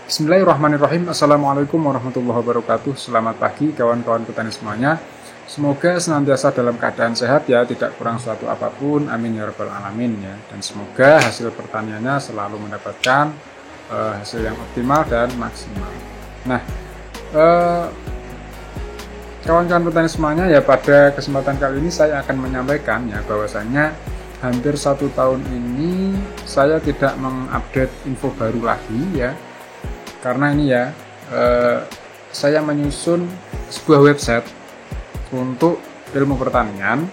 Bismillahirrahmanirrahim. Assalamualaikum warahmatullahi wabarakatuh. Selamat pagi kawan-kawan petani semuanya. Semoga senantiasa dalam keadaan sehat ya, tidak kurang suatu apapun. Amin ya rabbal alamin ya. Dan semoga hasil pertaniannya selalu mendapatkan hasil yang optimal dan maksimal. Nah, kawan-kawan petani semuanya ya, pada kesempatan kali ini saya akan menyampaikan ya bahwasanya hampir 1 tahun ini saya tidak mengupdate info baru lagi ya. Karena ini ya, saya menyusun sebuah website untuk ilmu pertanian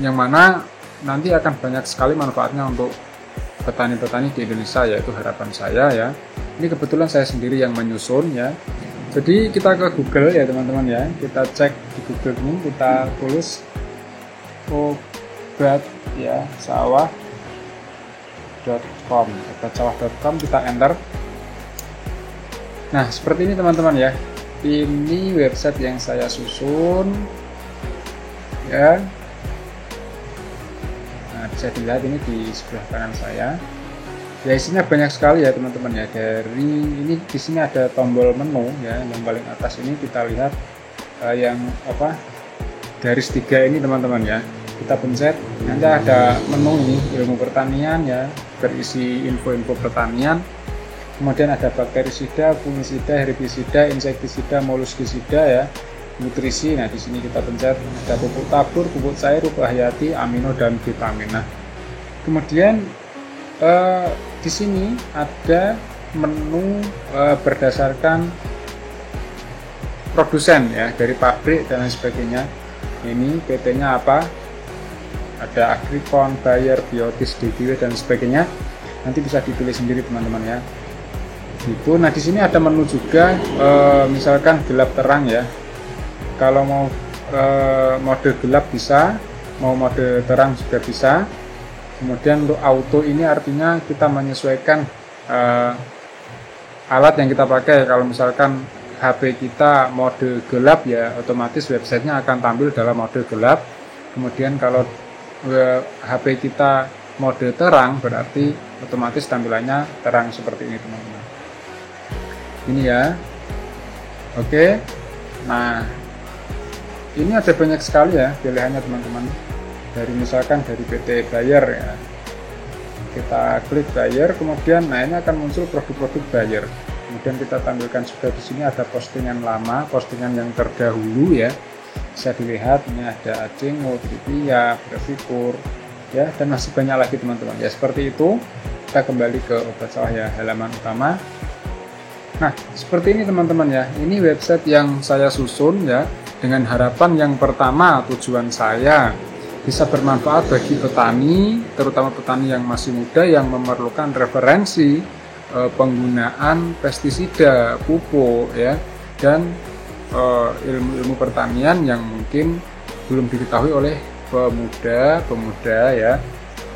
yang mana nanti akan banyak sekali manfaatnya untuk petani-petani di Indonesia, yaitu harapan saya ya. Ini kebetulan saya sendiri yang menyusun ya. Jadi kita ke Google ya teman-teman ya, kita cek di Google ini, kita tulis obat ya sawah.com, kita enter. Nah, seperti ini teman-teman ya. Ini website yang saya susun ya. Nah, bisa dilihat ini di sebelah kanan saya. Ya, isinya banyak sekali ya teman-teman ya. Dari ini di sini ada tombol menu ya, yang paling atas ini kita lihat yang garis 3 ini teman-teman ya. Kita pencet, nanti ada menu ini ilmu pertanian ya, berisi info-info pertanian. Kemudian ada bakterisida, fungisida, herbisida, insektisida, moluskisida ya, nutrisi. Nah, di sini kita pencet ada pupuk tabur, pupuk cair, pupuk hayati, amino dan vitamin. Nah, kemudian di sini ada menu berdasarkan produsen ya, dari pabrik dan lain sebagainya. Ini PT-nya apa? Ada Agricon, Bayer, Biotis, DGW dan sebagainya. Nanti bisa dipilih sendiri teman-teman ya. Gitu. Nah, di sini ada menu juga, misalkan gelap terang ya. Kalau mau mode gelap bisa, mau mode terang juga bisa. Kemudian untuk auto ini artinya kita menyesuaikan alat yang kita pakai. Kalau misalkan HP kita mode gelap ya, otomatis websitenya akan tampil dalam mode gelap. Kemudian kalau HP kita mode terang, berarti otomatis tampilannya terang seperti ini teman-teman. Ini ya. Oke. Nah, ini ada banyak sekali ya pilihannya teman-teman. Dari misalkan dari PT Bayer ya. Kita klik Bayer, kemudian nah ini akan muncul produk-produk Bayer. Kemudian kita tampilkan juga di sini ada postingan lama, postingan yang terdahulu ya. Bisa dilihat ini ada Acing, Nutripia, Brevikur ya, dan masih banyak lagi teman-teman. Ya seperti itu. Kita kembali ke obat sawah ya, halaman utama. Nah, seperti ini teman-teman ya. Ini website yang saya susun ya, dengan harapan yang pertama, tujuan saya bisa bermanfaat bagi petani, terutama petani yang masih muda yang memerlukan referensi penggunaan pestisida, pupuk ya, dan ilmu-ilmu pertanian yang mungkin belum diketahui oleh pemuda ya,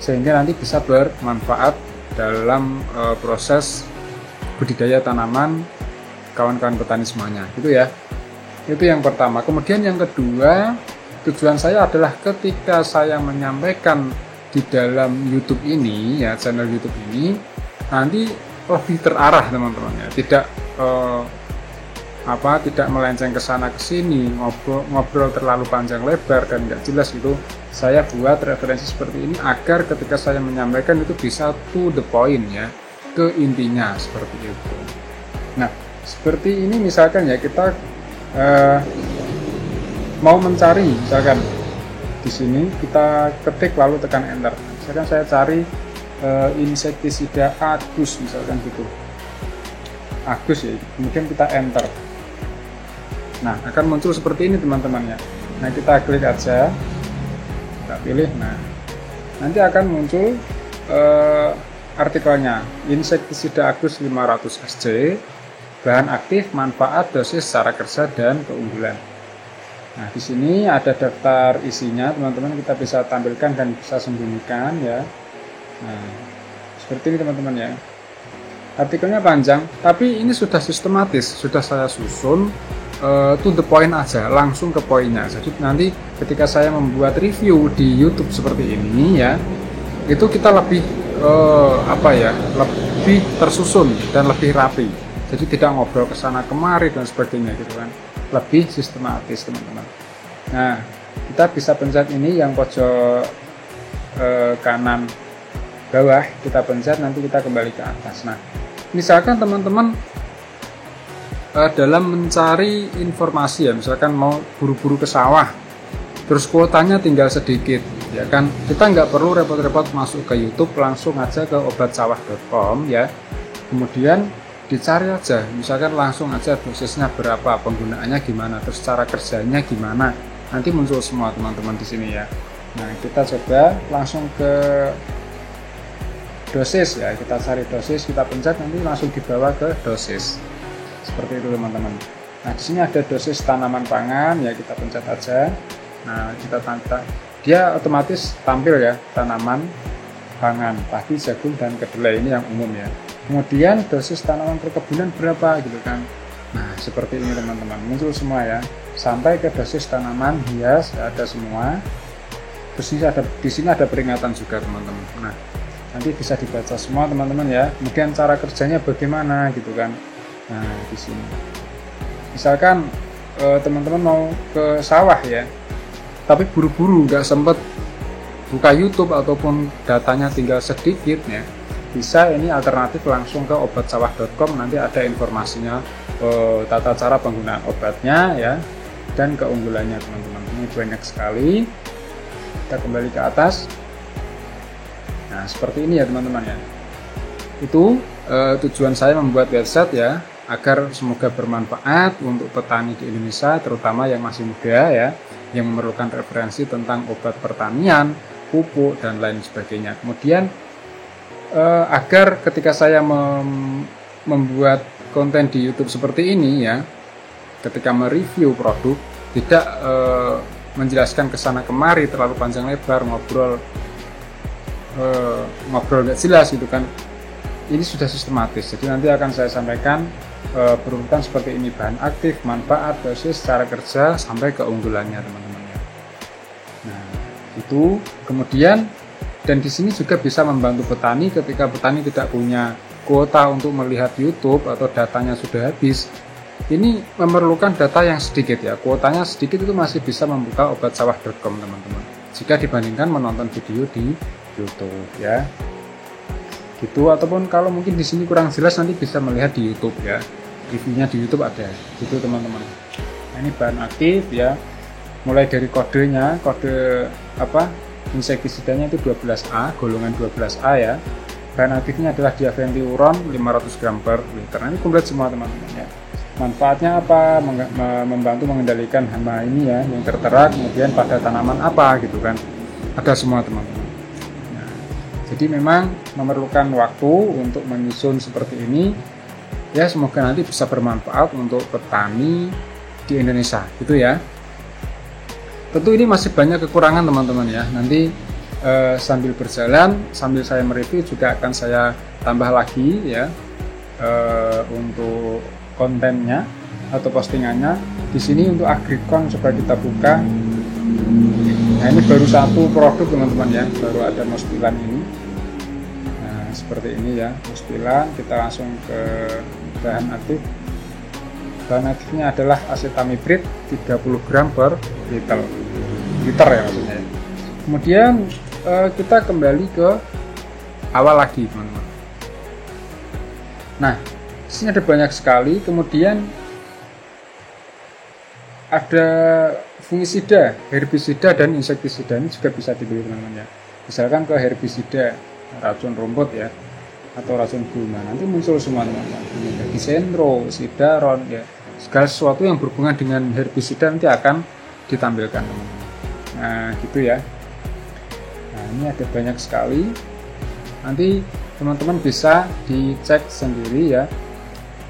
sehingga nanti bisa bermanfaat dalam proses budidaya tanaman kawan-kawan petani semuanya, gitu ya. Itu yang pertama. Kemudian yang kedua, tujuan saya adalah ketika saya menyampaikan di dalam YouTube ini ya, channel YouTube ini nanti lebih terarah teman-teman ya, tidak tidak melenceng ke sana ke sini, ngobrol terlalu panjang lebar dan tidak jelas gitu. Saya buat referensi seperti ini agar ketika saya menyampaikan itu bisa to the point ya, ke intinya seperti itu. Nah, seperti ini misalkan ya, kita mau mencari, misalkan di sini kita ketik lalu tekan enter. Misalkan saya cari insektisida Agus misalkan gitu, Agus ya, kemudian kita enter. Nah, akan muncul seperti ini teman-teman ya. Nah, kita klik aja, kita pilih. Nah, nanti akan muncul artikelnya, insektisida Agus 500 SC, bahan aktif, manfaat, dosis, cara kerja, dan keunggulan. Nah, di sini ada daftar isinya teman-teman, kita bisa tampilkan dan bisa sembunyikan ya. Nah, seperti ini teman-teman ya. Artikelnya panjang, tapi ini sudah sistematis, sudah saya susun to the point aja, langsung ke poinnya. Jadi nanti ketika saya membuat review di YouTube seperti ini ya, itu kita lebih lebih tersusun dan lebih rapi. Jadi tidak ngobrol ke sana kemari dan sebagainya gitu kan. Lebih sistematis teman-teman. Nah, kita bisa pencet ini yang pojok kanan bawah, kita pencet, nanti kita kembali ke atas. Nah, misalkan teman-teman dalam mencari informasi ya, misalkan mau buru-buru ke sawah, terus kuotanya tinggal sedikit, ya kan, kita nggak perlu repot-repot masuk ke YouTube, langsung aja ke obatsawah.com ya, kemudian dicari aja, misalkan langsung aja dosisnya berapa, penggunaannya gimana, terus cara kerjanya gimana, nanti muncul semua teman-teman di sini ya. Nah, kita coba langsung ke dosis ya, kita cari dosis, kita pencet, nanti langsung dibawa ke dosis. Seperti itu teman-teman. Nah, di sini ada dosis tanaman pangan ya, kita pencet aja. Nah, kita tanda, dia otomatis tampil ya, tanaman pangan, padi, jagung, dan kedelai, ini yang umum ya. Kemudian dosis tanaman perkebunan berapa gitu kan. Nah, seperti ini teman-teman, muncul semua ya. Sampai ke dosis tanaman hias ada semua. Terus di sini ada peringatan juga teman-teman. Nah, nanti bisa dibaca semua teman-teman ya. Kemudian cara kerjanya bagaimana gitu kan. Nah, di sini misalkan teman-teman mau ke sawah ya, tapi buru-buru nggak sempet buka YouTube ataupun datanya tinggal sedikit ya, bisa ini alternatif langsung ke obatsawah.com, nanti ada informasinya, tata cara penggunaan obatnya ya, dan keunggulannya teman-teman. Ini banyak sekali. Kita kembali ke atas. Nah, seperti ini ya teman-teman ya. Itu tujuan saya membuat website ya, agar semoga bermanfaat untuk petani di Indonesia, terutama yang masih muda ya, yang memerlukan referensi tentang obat pertanian, pupuk, dan lain sebagainya. Kemudian agar ketika saya membuat konten di YouTube seperti ini ya, ketika mereview produk, tidak menjelaskan kesana kemari terlalu panjang lebar, ngobrol nggak jelas gitu kan. Ini sudah sistematis, jadi nanti akan saya sampaikan berurutan seperti ini: bahan aktif, manfaat, dosis, cara kerja, sampai keunggulannya teman-teman ya. Nah, itu kemudian, dan di sini juga bisa membantu petani ketika petani tidak punya kuota untuk melihat YouTube atau datanya sudah habis. Ini memerlukan data yang sedikit ya, kuotanya sedikit, itu masih bisa membuka obatsawah.com teman-teman, jika dibandingkan menonton video di YouTube ya. Gitu, ataupun kalau mungkin di sini kurang jelas, nanti bisa melihat di YouTube ya, reviewnya di YouTube ada gitu teman-teman. Nah, ini bahan aktif ya, mulai dari kodenya, kode insektisidanya itu 12A, golongan 12A ya. Bahan aktifnya adalah diaventiuron 500 gram per liter. Nah, ini komplit semua teman-teman ya. Manfaatnya apa? Membantu mengendalikan hama ini ya yang tertera, kemudian pada tanaman apa gitu kan, ada semua teman-teman. Jadi memang memerlukan waktu untuk menyusun seperti ini ya, semoga nanti bisa bermanfaat untuk petani di Indonesia gitu ya. Tentu ini masih banyak kekurangan teman-teman ya, nanti sambil berjalan, sambil saya mereview juga akan saya tambah lagi ya untuk kontennya atau postingannya. Di sini untuk Agricon coba kita buka. Nah, ini baru satu produk teman-teman ya, baru ada mospilan ini. Seperti ini ya, mospilan. Kita langsung ke bahan aktif. Bahan aktifnya adalah acetamiprid 30 gram per liter ya maksudnya ya. Kemudian kita kembali ke awal lagi teman-teman. Nah, di sini ada banyak sekali. Kemudian ada fungisida, herbisida, dan insektisida. Ini juga bisa dipilih teman-teman ya. Misalkan ke herbisida, racun rumput ya, atau racun guna, nanti muncul semua teman-teman. Jadi sentro, sidaron ya, segala sesuatu yang berhubungan dengan herbisida nanti akan ditampilkan teman-teman. Nah gitu ya. Nah, ini ada banyak sekali, nanti teman-teman bisa dicek sendiri ya.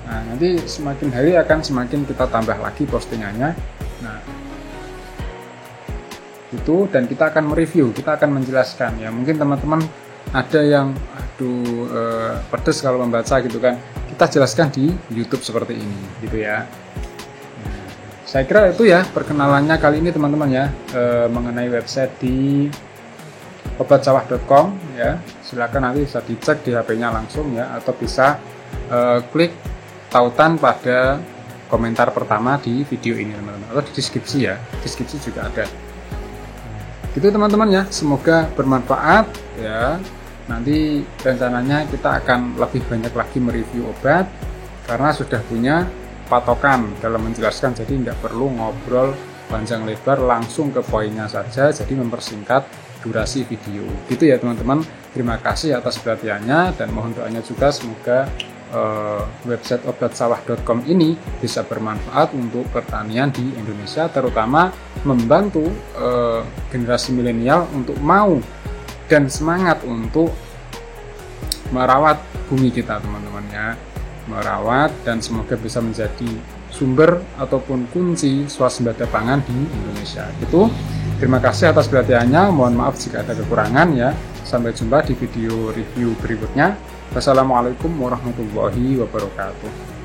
Nah, nanti semakin hari akan semakin kita tambah lagi postingannya. Nah itu, dan kita akan mereview, kita akan menjelaskan ya. Mungkin teman-teman ada yang pedes kalau membaca gitu kan, kita jelaskan di YouTube seperti ini gitu ya. Nah, saya kira itu ya perkenalannya kali ini teman-teman ya, mengenai website di obatsawah.com ya. Silakan nanti bisa dicek di HP-nya langsung ya, atau bisa klik tautan pada komentar pertama di video ini teman-teman, atau di deskripsi ya. Deskripsi juga ada. Gitu teman-teman ya, semoga bermanfaat ya. Nanti rencananya kita akan lebih banyak lagi mereview obat karena sudah punya patokan dalam menjelaskan, jadi nggak perlu ngobrol panjang lebar, langsung ke poinnya saja, jadi mempersingkat durasi video. Gitu ya teman-teman, terima kasih atas perhatiannya dan mohon doanya juga semoga website obatsawah.com ini bisa bermanfaat untuk pertanian di Indonesia, terutama membantu generasi milenial untuk mau dan semangat untuk merawat bumi kita teman-teman ya, merawat, dan semoga bisa menjadi sumber ataupun kunci swasembada pangan di Indonesia. Itu terima kasih atas perhatiannya, mohon maaf jika ada kekurangan ya. Sampai jumpa di video review berikutnya. Wassalamualaikum warahmatullahi wabarakatuh.